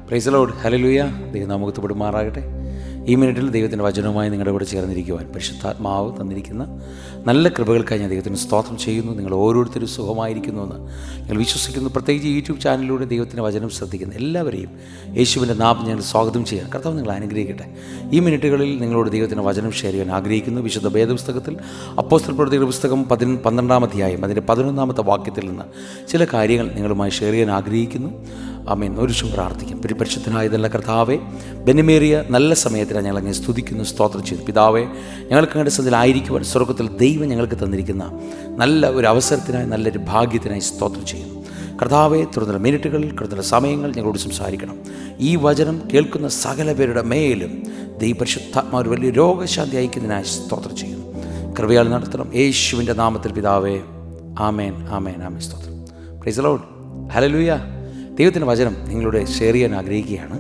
Praise the Lord. Hallelujah. ദൈവം നാമത്തിൽ പെടുമാറാകട്ടെ. ഈ മിനിറ്റിൽ ദൈവത്തിൻ്റെ വചനവുമായി നിങ്ങളുടെ കൂടെ ചേർന്നിരിക്കുവാൻ പരിശുദ്ധാത്മാവ് തന്നിരിക്കുന്ന നല്ല കൃപകൾക്കായി ഞാൻ ദൈവത്തിന് സ്തോത്രം ചെയ്യുന്നു. നിങ്ങൾ ഓരോരുത്തരും സുഖമായിരിക്കുന്നുവെന്ന് ഞങ്ങൾ വിശ്വസിക്കുന്നു. പ്രത്യേകിച്ച് യൂട്യൂബ് ചാനലിലൂടെ ദൈവത്തിൻ്റെ വചനം ശ്രദ്ധിക്കുന്ന എല്ലാവരെയും യേശുവിൻ്റെ നാമം ഞങ്ങൾ സ്വാഗതം ചെയ്യാൻ കർത്താവ് നിങ്ങൾ അനുഗ്രഹിക്കട്ടെ. ഈ മിനിറ്റുകളിൽ നിങ്ങളോട് ദൈവത്തിൻ്റെ വചനം ഷെയർ ചെയ്യാൻ ആഗ്രഹിക്കുന്നു. വിശുദ്ധ വേദപുസ്തകത്തിൽ അപ്പോസ്തലപ്രവൃത്തികളുടെ പുസ്തകം 12-ാം അധ്യായം അതിൻ്റെ 11-ാമത്തെ വാക്യത്തിൽ നിന്ന് ചില കാര്യങ്ങൾ നിങ്ങളുമായി ഷെയർ ചെയ്യാൻ ആഗ്രഹിക്കുന്നു. ആമേൻ. ഒരു നിമിഷം പ്രാർത്ഥിക്കും. പരിശുദ്ധനായ നല്ല കർത്താവേ, ബെനിമേറിയ നല്ല സമയത്തിനാണ് ഞങ്ങൾ അങ്ങനെ സ്തുതിക്കുന്നു, സ്തോത്രം ചെയ്തു. പിതാവേ, ഞങ്ങൾക്ക് അങ്ങയുടെ സന്നിധിയിലായിരിക്കുവാൻ സ്വർഗ്ഗത്തിൽ ദൈവം ഞങ്ങൾക്ക് തന്നിരിക്കുന്ന നല്ല ഒരു അവസരത്തിനായി, നല്ലൊരു ഭാഗ്യത്തിനായി സ്തോത്രം ചെയ്യുന്നു. കർത്താവേ, തുടർന്നുള്ള മിനിറ്റുകളിൽ, തുടർന്നുള്ള സമയങ്ങൾ ഞങ്ങളോട് സംസാരിക്കണം. ഈ വചനം കേൾക്കുന്ന സകല പേരുടെ മേലും പരിശുദ്ധാത്മാവ് ഒരു വലിയ രോഗശാന്തി അയക്കുന്നതിനായി സ്തോത്രം ചെയ്യുന്നു. കൃപയാൽ നടത്തണം യേശുവിൻ്റെ നാമത്തിൽ പിതാവേ. ആമേൻ, ആമേൻ, ആമേൻ. സ്തോത്രം. Praise the Lord. ഹല്ലേലൂയ. ദൈവത്തിൻ്റെ വചനം നിങ്ങളോട് ഷെയർ ചെയ്യാൻ ആഗ്രഹിക്കുകയാണ്.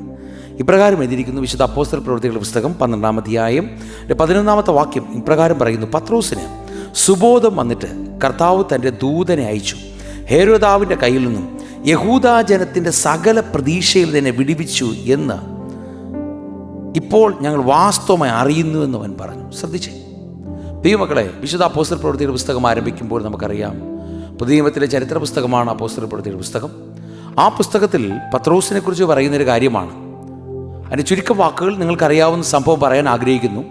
ഇപ്രകാരം എഴുതിയിരിക്കുന്നു. വിശുദ്ധ അപ്പോസ്തലപ്രവൃത്തികളുടെ പുസ്തകം 12-ാം അധ്യായം 11-ാമത്തെ വാക്യം ഇപ്രകാരം പറയുന്നു: പത്രോസിന് സുബോധം വന്നിട്ട് കർത്താവ് തൻ്റെ ദൂതനെ അയച്ചു, ഹേരോദാവിൻ്റെ കയ്യിൽ നിന്നും യഹൂദാജനത്തിൻ്റെ സകല പ്രതീക്ഷയിൽ തന്നെ വിടുവിച്ചു എന്ന് ഇപ്പോൾ ഞങ്ങൾ വാസ്തവമായി അറിയുന്നുവെന്ന് അവൻ പറഞ്ഞു. ശ്രദ്ധിച്ചേ ദൈവമക്കളെ, വിശുദ്ധ അപ്പോസ്തലപ്രവൃത്തികളുടെ പുസ്തകം ആരംഭിക്കുമ്പോൾ നമുക്കറിയാം, പുതിയ നിയമത്തിലെ ചരിത്ര പുസ്തകമാണ് അപ്പോസ്തലപ്രവൃത്തികളുടെ പുസ്തകം. ആ പുസ്തകത്തിൽ പത്രോസിനെ കുറിച്ച് പറയുന്നൊരു കാര്യമാണ്. അതിൻ്റെ ചുരുക്കം വാക്കുകൾ നിങ്ങൾക്കറിയാവുന്ന സംഭവം പറയാൻ ആഗ്രഹിക്കുന്നു.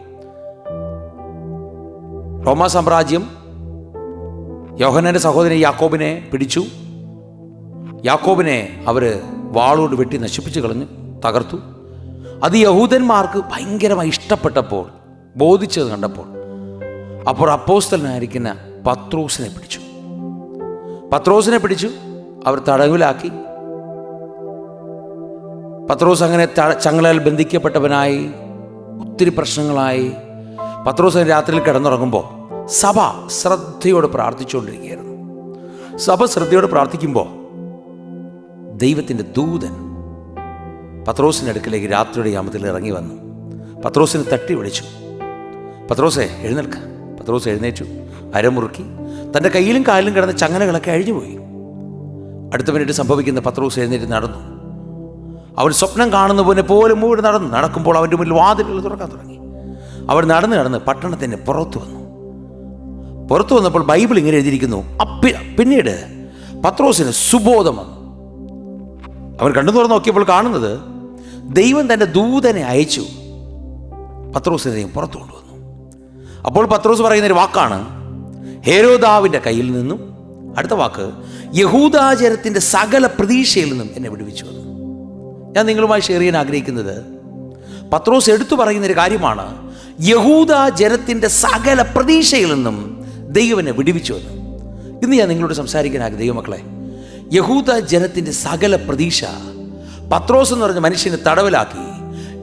റോമാ സാമ്രാജ്യം യോഹന്നാന്റെ സഹോദരൻ യാക്കോബിനെ പിടിച്ചു. യാക്കോബിനെ അവർ വാളോട് വെട്ടി നശിപ്പിച്ചു കളഞ്ഞു, തകർത്തു. അത് യഹൂദന്മാർക്ക് ഭയങ്കരമായി ഇഷ്ടപ്പെട്ടപ്പോൾ, ബോധിച്ചത് കണ്ടപ്പോൾ, അപ്പോൾ അപ്പോസ്തലനായിരിക്കുന്ന പത്രോസിനെ പിടിച്ചു. അവർ തടവിലാക്കി. പത്രോസ് അങ്ങനെ ചങ്ങലയിൽ ബന്ധിക്കപ്പെട്ടവനായി, ഒത്തിരി പ്രശ്നങ്ങളായി. പത്രോസ് രാത്രിയിൽ കിടന്നുറങ്ങുമ്പോൾ സഭ ശ്രദ്ധയോടെ പ്രാർത്ഥിച്ചുകൊണ്ടിരിക്കുകയായിരുന്നു. സഭ ശ്രദ്ധയോടെ പ്രാർത്ഥിക്കുമ്പോൾ ദൈവത്തിൻ്റെ ദൂതൻ പത്രോസിൻ്റെ അടുക്കിലേക്ക് രാത്രിയുടെ യാമത്തിൽ ഇറങ്ങി വന്നു. പത്രോസിനെ തട്ടി വിളിച്ചു, പത്രോസേ എഴുന്നേൽക്ക. പത്രോസ് എഴുന്നേറ്റു, അരമുറുക്കി. തൻ്റെ കയ്യിലും കാലിലും കിടന്ന ചങ്ങലകളൊക്കെ അഴിഞ്ഞുപോയി. അടുത്ത മിനിറ്റ് സംഭവിക്കുന്ന പത്രോസ് എഴുന്നേറ്റ് നടന്നു. അവൻ സ്വപ്നം കാണുന്ന പോലെ മൂടി നടക്കുമ്പോൾ അവൻ്റെ മുന്നിൽ വാതിലുകൾ തുറക്കാൻ തുടങ്ങി. അവർ നടന്ന് പട്ടണത്തിന് പുറത്തു വന്നപ്പോൾ ബൈബിൾ ഇങ്ങനെ എഴുതിയിരിക്കുന്നു: പിന്നീട് പത്രോസിന് സുബോധം വന്നു. അവൻ കണ്ണു തുറന്ന് നോക്കിയപ്പോൾ കാണുന്നത് ദൈവം തൻ്റെ ദൂതനെ അയച്ചു പത്രോസിനെ പുറത്തു കൊണ്ടുവന്നു. അപ്പോൾ പത്രോസ് പറയുന്നൊരു വാക്കാണ് ഹേരോദാവിൻ്റെ കയ്യിൽ നിന്നും, അടുത്ത വാക്ക് യഹൂദാജനത്തിൻ്റെ സകല പ്രതീക്ഷയിൽ നിന്നും എന്നെ വിടുവിച്ചു വന്നു. ഞാൻ നിങ്ങളുമായി ഷെയർ ചെയ്യാൻ ആഗ്രഹിക്കുന്നത് പത്രോസ് എടുത്തു പറയുന്നൊരു കാര്യമാണ്. യഹൂദാജനത്തിൻ്റെ സകല പ്രതീക്ഷയിൽ നിന്നും ദൈവം എന്നെ വിടുവിച്ചു വന്നു. ഇന്ന് ഞാൻ നിങ്ങളോട് സംസാരിക്കാൻ ദൈവമക്കളെ, യഹൂദാജനത്തിൻ്റെ സകല പ്രതീക്ഷ പത്രോസ് എന്ന് പറഞ്ഞ മനുഷ്യനെ തടവിലാക്കി.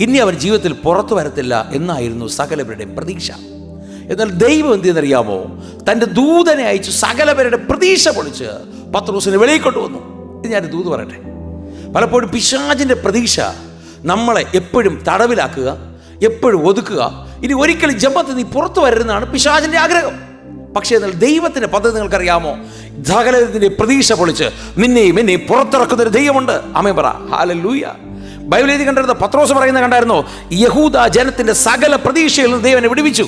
ഇനി അവൻ ജീവിതത്തിൽ പുറത്തു വരത്തില്ല എന്നായിരുന്നു സകലവരുടെയും പ്രതീക്ഷ. എന്നാൽ ദൈവം എന്തെന്നറിയാമോ? തൻ്റെ ദൂതനെ അയച്ചു സകലവരുടെ പ്രതീക്ഷ പൊളിച്ച് പത്രോസിനെ വെളിയിൽ കൊണ്ടുവന്നു. ഇത് ഞാൻ ദൂത് പറയട്ടെ. പലപ്പോഴും പിശാചിൻ്റെ പ്രതീക്ഷ നമ്മളെ എപ്പോഴും തടവിലാക്കുക, എപ്പോഴും ഒതുക്കുക. ഇനി ഒരിക്കലും ജപത്തിൽ നീ പുറത്തു വരരുതെന്നാണ് പിശാചിൻ്റെ ആഗ്രഹം. പക്ഷേ എന്നാൽ ദൈവത്തിൻ്റെ പദ്ധതി നിങ്ങൾക്കറിയാമോ? സകലത്തിൻ്റെ പ്രതീക്ഷ പൊളിച്ച് നിന്നെയും എന്നെയും പുറത്തിറക്കുന്നൊരു ദൈവമുണ്ട്. ആമേൻ പറ. ഹല്ലേലൂയ. ബൈബിൾ എഴുതി കണ്ടിരുന്ന പത്രോസ് പറയുന്നത് കണ്ടായിരുന്നോ? യഹൂദ ജനത്തിൻ്റെ സകല പ്രതീക്ഷയിൽ നിന്ന് ദൈവനെ വിടുവിച്ചു.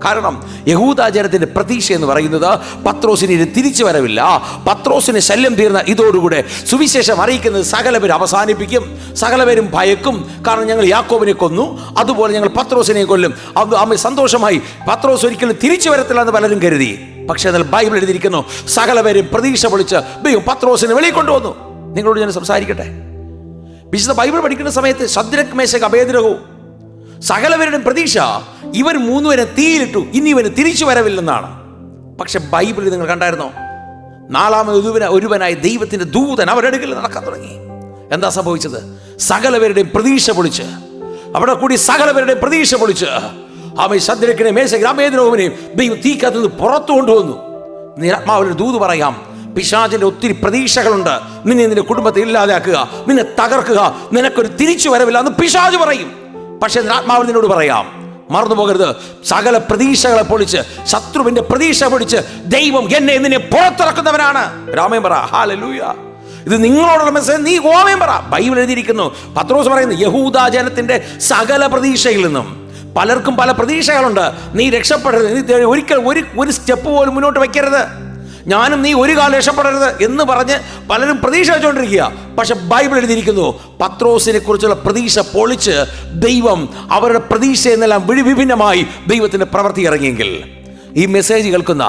കാരണം യഹൂദാജനത്തിൻ്റെ പ്രതീക്ഷ എന്ന് പറയുന്നത് പത്രോസിന് തിരിച്ചു വരവില്ല. പത്രോസിന് ശല്യം തീർന്ന ഇതോടുകൂടെ സുവിശേഷം അറിയിക്കുന്നത് സകലപേരും അവസാനിപ്പിക്കും, സകലപേരും ഭയക്കും. കാരണം ഞങ്ങൾ യാക്കോബിനെ കൊന്നു, അതുപോലെ ഞങ്ങൾ പത്രോസിനെ കൊല്ലും. അത് സന്തോഷമായി. പത്രോസ് ഒരിക്കലും തിരിച്ചു വരത്തില്ല എന്ന് പലരും കരുതി. പക്ഷേ എന്നാൽ ബൈബിൾ എഴുതിയിരിക്കുന്നു സകലപേരും പ്രതീക്ഷ പൊളിച്ച് ദൈവം പത്രോസിനെ വെളിയിൽ കൊണ്ടുവന്നു. നിങ്ങളോട് ഞാൻ സംസാരിക്കട്ടെ. വിശുദ്ധ ബൈബിൾ പഠിക്കുന്ന സമയത്ത് ശദ്രക്, മേശക്, അബേദ്നെഗോ സകലവരുടെയും പ്രതീക്ഷ ഇവർ മൂന്നുപേരെ തീയിലിട്ടു, ഇനി ഇവന് തിരിച്ചു വരവില്ലെന്നാണ്. പക്ഷെ ബൈബിളിൽ നിങ്ങൾ കണ്ടായിരുന്നോ? ഒരുവനായി ദൈവത്തിൻ്റെ ദൂതൻ അവരുടെ അടുക്കൽ നടക്കാൻ തുടങ്ങി. എന്താ സംഭവിച്ചത്? സകലവരുടെയും പ്രതീക്ഷ പൊളിച്ച്, അവിടെ കൂടി സകലവരുടെയും പ്രതീക്ഷ പൊളിച്ച് ആമേൻ ശദ്രക്കിനെ, മേശകിനെ, അബേദ്നെഗോവിനെയും ദൈവം തീക്കകത്ത് നിന്ന് പുറത്തു കൊണ്ടുവന്നു. ആത്മാവിനൊരു ദൂത് പറയാം. പിശാചിന്റെ ഒത്തിരി പ്രതീക്ഷകളുണ്ട്. നിന്റെ കുടുംബത്തെ ഇല്ലാതാക്കുക, നിന്നെ തകർക്കുക, നിനക്കൊരു തിരിച്ചു വരവില്ല എന്ന് പിശാച് പറയും. പക്ഷെ ആത്മാവിൽ നിന്നോട് പറയാം, മറന്നു പോകരുത്. സകല പ്രതീക്ഷകളെ പൊളിച്ച്, ശത്രുവിന്റെ പ്രതീക്ഷ പൊളിച്ച് ദൈവം എന്നെ നിന്നെ പുറത്തിറക്കുന്നവനാണ്. രാമേൻ പറ. ഹല്ലേലൂയ. ഇത് നിങ്ങളോടുള്ള മെസ്സേജ്, നീ ഓമേൻ പറ. ബൈബിൾ എഴുതിയിരിക്കുന്നു, പത്രോസ് പറയുന്നു, യഹൂദ ജനത്തിന്റെ സകല പ്രതീക്ഷയിൽ നിന്നും. പലർക്കും പല പ്രതീക്ഷകളുണ്ട്. നീ രക്ഷപ്പെടരുത്, നീ ഒരിക്കൽ ഒരു സ്റ്റെപ്പ് പോലും മുന്നോട്ട് വയ്ക്കരുത്, ഞാനും നീ ഒരു കാലം രക്ഷപ്പെടരുത് എന്ന് പറഞ്ഞ് പലരും പ്രതീക്ഷ വെച്ചുകൊണ്ടിരിക്കുക. പക്ഷെ ബൈബിൾ എഴുതിയിരിക്കുന്നു, പത്രോസിനെ കുറിച്ചുള്ള പ്രതീക്ഷ പൊളിച്ച് ദൈവം അവരുടെ പ്രതീക്ഷയിൽ നിന്നെല്ലാം വിഭിന്നമായി ദൈവത്തിൻ്റെ പ്രവൃത്തി ഇറങ്ങിയെങ്കിൽ, ഈ മെസ്സേജ് കേൾക്കുന്ന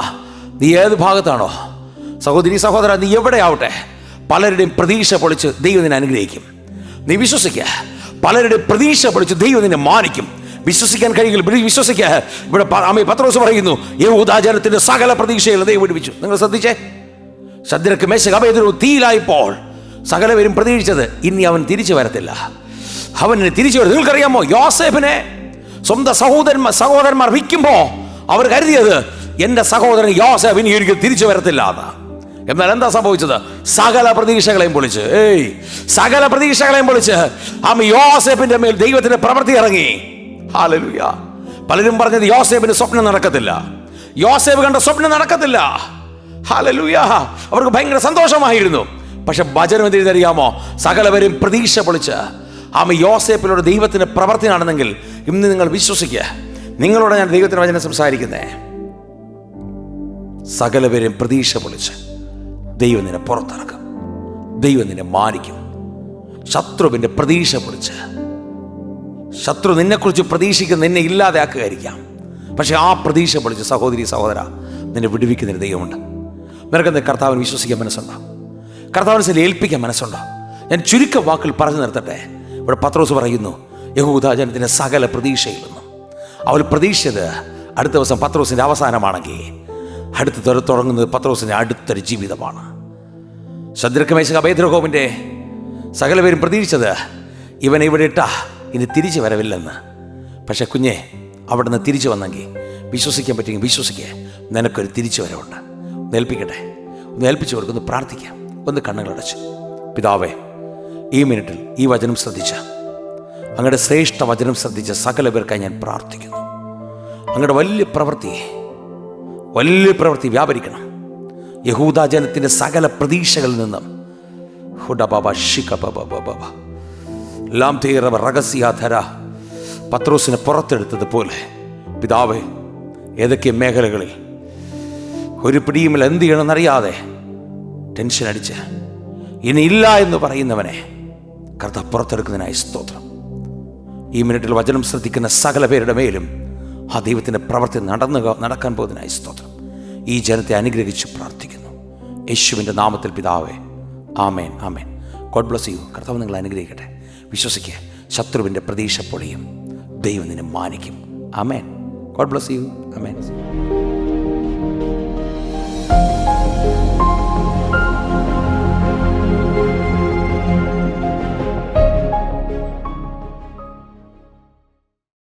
നീ ഏത് ഭാഗത്താണോ, സഹോദരി സഹോദര, നീ എവിടെ ആവട്ടെ, പലരുടെയും പ്രതീക്ഷ പൊളിച്ച് ദൈവം നിന്നെ അനുഗ്രഹിക്കും. നീ വിശ്വസിക്കുക. പലരുടെയും പ്രതീക്ഷ പൊളിച്ച് ദൈവം നിന്നെ മാനിക്കും. വിശ്വസിക്കാൻ കഴിയില്ല, വിശ്വസിക്കുക. ഇവിടെ പത്രോസ് പറയുന്നു, യഹൂദാജനത്തിന്റെ സകല പ്രതീക്ഷയിൽ ദൈവം വിടുവിച്ചു. നിങ്ങൾ ശ്രദ്ധിച്ചേ, ശദ്രക്ക് മേശക്ക് അബേദ്നെഗോ തീയിലായപ്പോൾ സകലവരും പ്രതീക്ഷിച്ചത് ഇനി അവൻ തിരിച്ചു വരത്തില്ല, അവന് തിരിച്ചു വരും. നിങ്ങൾക്കറിയാമോ, യോസേഫിനെ സ്വന്തം സഹോദരന്മാർ വിൽക്കുമ്പോൾ അവർ കരുതിയത്, എൻ്റെ സഹോദരൻ യോസേഫ് ഇനി ഒരിക്കലും തിരിച്ചു വരത്തില്ല എന്ന്. എന്നാൽ എന്താ സംഭവിച്ചത്? സകല പ്രതീക്ഷകളെയും പൊളിച്ച്, സകല പ്രതീക്ഷകളെയും പൊളിച്ച് യോസേഫിന്റെ മേൽ ദൈവത്തിന്റെ പ്രവൃത്തി ഇറങ്ങി. ഹല്ലേലൂയ. പലരും പറഞ്ഞത് യോസേഫിന് സ്വപ്നം നടക്കത്തില്ല, യോസേഫ് കണ്ട സ്വപ്നം നടക്കത്തില്ല. ഹല്ലേലൂയ. അവർക്ക് ഭയങ്കര സന്തോഷമായിരുന്നു. പക്ഷെ വചനം എന്തെന്നറിയാമോ? സകലവരും പ്രതീക്ഷ പൊളിച്ച് യോസേഫിലൂടെ ദൈവത്തിന്റെ പ്രവൃത്തി നടന്നെങ്കിൽ ഇന്ന് നിങ്ങൾ വിശ്വസിക്കുക. നിങ്ങളോട് ഞാൻ ദൈവത്തിന്റെ വചനം സംസാരിക്കുന്നേ. സകലവരും പ്രതീക്ഷ പൊളിച്ച് ദൈവം നിന്നെ പുറത്തിറക്കും, ദൈവം നിന്നെ മാനിക്കും. ശത്രുവിന്റെ പ്രതീക്ഷ പൊളിച്ച്, ശത്രു നിന്നെക്കുറിച്ച് പ്രതീക്ഷിക്കുന്ന നിന്നെ ഇല്ലാതെയാക്കുകയായിരിക്കാം, പക്ഷെ ആ പ്രതീക്ഷ പൊളിച്ച് സഹോദരി സഹോദര നിന്നെ വിടുവിക്കുന്നതിന് ദൈവമുണ്ട്. നിനക്കെന്താ കർത്താവിന് വിശ്വസിക്കാൻ മനസ്സുണ്ടോ? കർത്താവിനെ ഏൽപ്പിക്കാൻ മനസ്സുണ്ടോ? ഞാൻ ചുരുക്ക വാക്കിൽ പറഞ്ഞു നിർത്തട്ടെ. ഇവിടെ പത്രോസ് പറയുന്നു, യഹൂദ ജനത്തിൻ്റെ സകല പ്രതീക്ഷയിൽ നിന്നും. അവർ പ്രതീക്ഷിച്ചത് അടുത്ത ദിവസം പത്രോസിൻ്റെ അവസാനമാണെങ്കിൽ അടുത്ത് തുടങ്ങുന്നത് പത്രോസിൻ്റെ അടുത്തൊരു ജീവിതമാണ്. ശദ്രക്ക് മേശക്ക് അബേദ്നെഗോവിൻ്റെ സകലപേരും പ്രതീക്ഷിച്ചത് ഇവനെ ഇവിടെ ഇട്ടാ ഇനി തിരിച്ചു വരവില്ലെന്ന്. പക്ഷെ കുഞ്ഞെ, അവിടെ നിന്ന് തിരിച്ചു വന്നെങ്കിൽ, വിശ്വസിക്കാൻ പറ്റുമെങ്കിൽ വിശ്വസിക്കുക, നിനക്കൊരു തിരിച്ചു വരവുണ്ട്. ഏൽപ്പിക്കട്ടെ, ഒന്ന് ഏൽപ്പിച്ചു കൊടുക്കുന്നു. പ്രാർത്ഥിക്കാം. ഒന്ന് കണ്ണുകളടച്ച്. പിതാവേ, ഈ മിനിറ്റിൽ ഈ വചനം ശ്രദ്ധിച്ച, അങ്ങയുടെ ശ്രേഷ്ഠ വചനം ശ്രദ്ധിച്ച സകല പേർക്കായി ഞാൻ പ്രാർത്ഥിക്കുന്നു. അങ്ങയുടെ വലിയ പ്രവൃത്തി യഹൂദ ജനത്തിൻ്റെ സകല പ്രതീക്ഷകളിൽ നിന്നും പത്രോസിനെ പുറത്തെടുത്തതുപോലെ പിതാവേ, ഏതൊക്കെ മേഖലകളിൽ ഒരു പിടിയുമില്ല, എന്ത് ചെയ്യണമെന്നറിയാതെ ടെൻഷൻ അടിച്ച് ഇനിയില്ല എന്ന് പറയുന്നവനെ കർത്താവ് പുറത്തെടുക്കുന്നതിനായി സ്തോത്രം. ഈ മിനിറ്റിൽ വചനം ശ്രദ്ധിക്കുന്ന സകല പേരുടെ മേലും ആ ദൈവത്തിൻ്റെ പ്രവൃത്തി നടക്കാൻ പോകുന്നതിനായി സ്തോത്രം. ഈ ജനത്തെ അനുഗ്രഹിച്ച് പ്രാർത്ഥിക്കുന്നു യേശുവിൻ്റെ നാമത്തിൽ പിതാവേ, ആമേൻ, ആമേൻ. God bless you. കർത്താവ് നിങ്ങളെ അനുഗ്രഹിക്കട്ടെ. വിശ്വസിക്കുക, ശത്രുവിൻ്റെ പ്രതീക്ഷ പൊളിയും, ദൈവം നിന്നെ മാനിക്കും. ആമേൻ. God bless you. ആമേൻ.